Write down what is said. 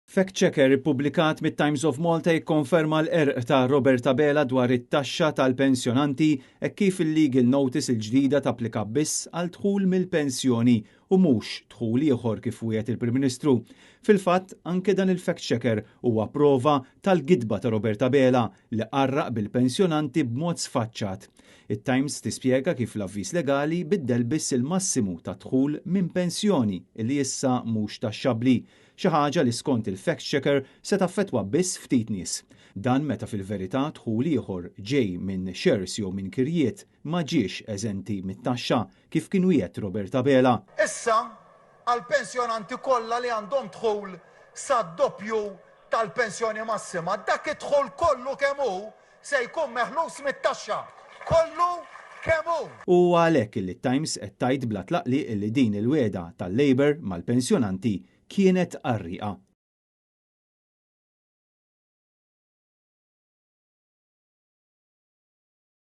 Fact checker ippubblikat mit-Times of Malta jikkonferma l-erq ta' Robert Abela dwar it-taxxa tal-pensjonanti e kif il-legal notice il-ġdida tapplika biss għal dħul mill-pensjoni u mhux dħul ieħor kif wiegħed il-Prim Ministru. Fil-fatt, anke dan il-fact checker huwa prova tal-gidba ta' Robert Abela li qarraq bil-pensjonanti b'mod sfaċċat. It-Times tispjega kif l-avviż legali biddel biss il-massimu ta' dħul minn pensjoni li issa mhux taxxabbli. Xi ħaġa li skont il-fact checker se taffettwa biss ftit nies. Dan meta fil-verità dħul ieħor ġej minn shares jew minn kirjiet ma ġiex eżenti mit-taxxa kif kien wieħed Robert Abela. Issa għall pensjonanti kollha li għandhom dħul sa doppju tal-pensjoni massima, dak id-dħul kollu kemm hu se jkun meħlus mit-taxxa. Kollu kemm hu. U għalhekk il-Times qed tgħid bla tlaqli li din il-wiegħda tal-Labour mal-pensjonanti kienet qarrieqa.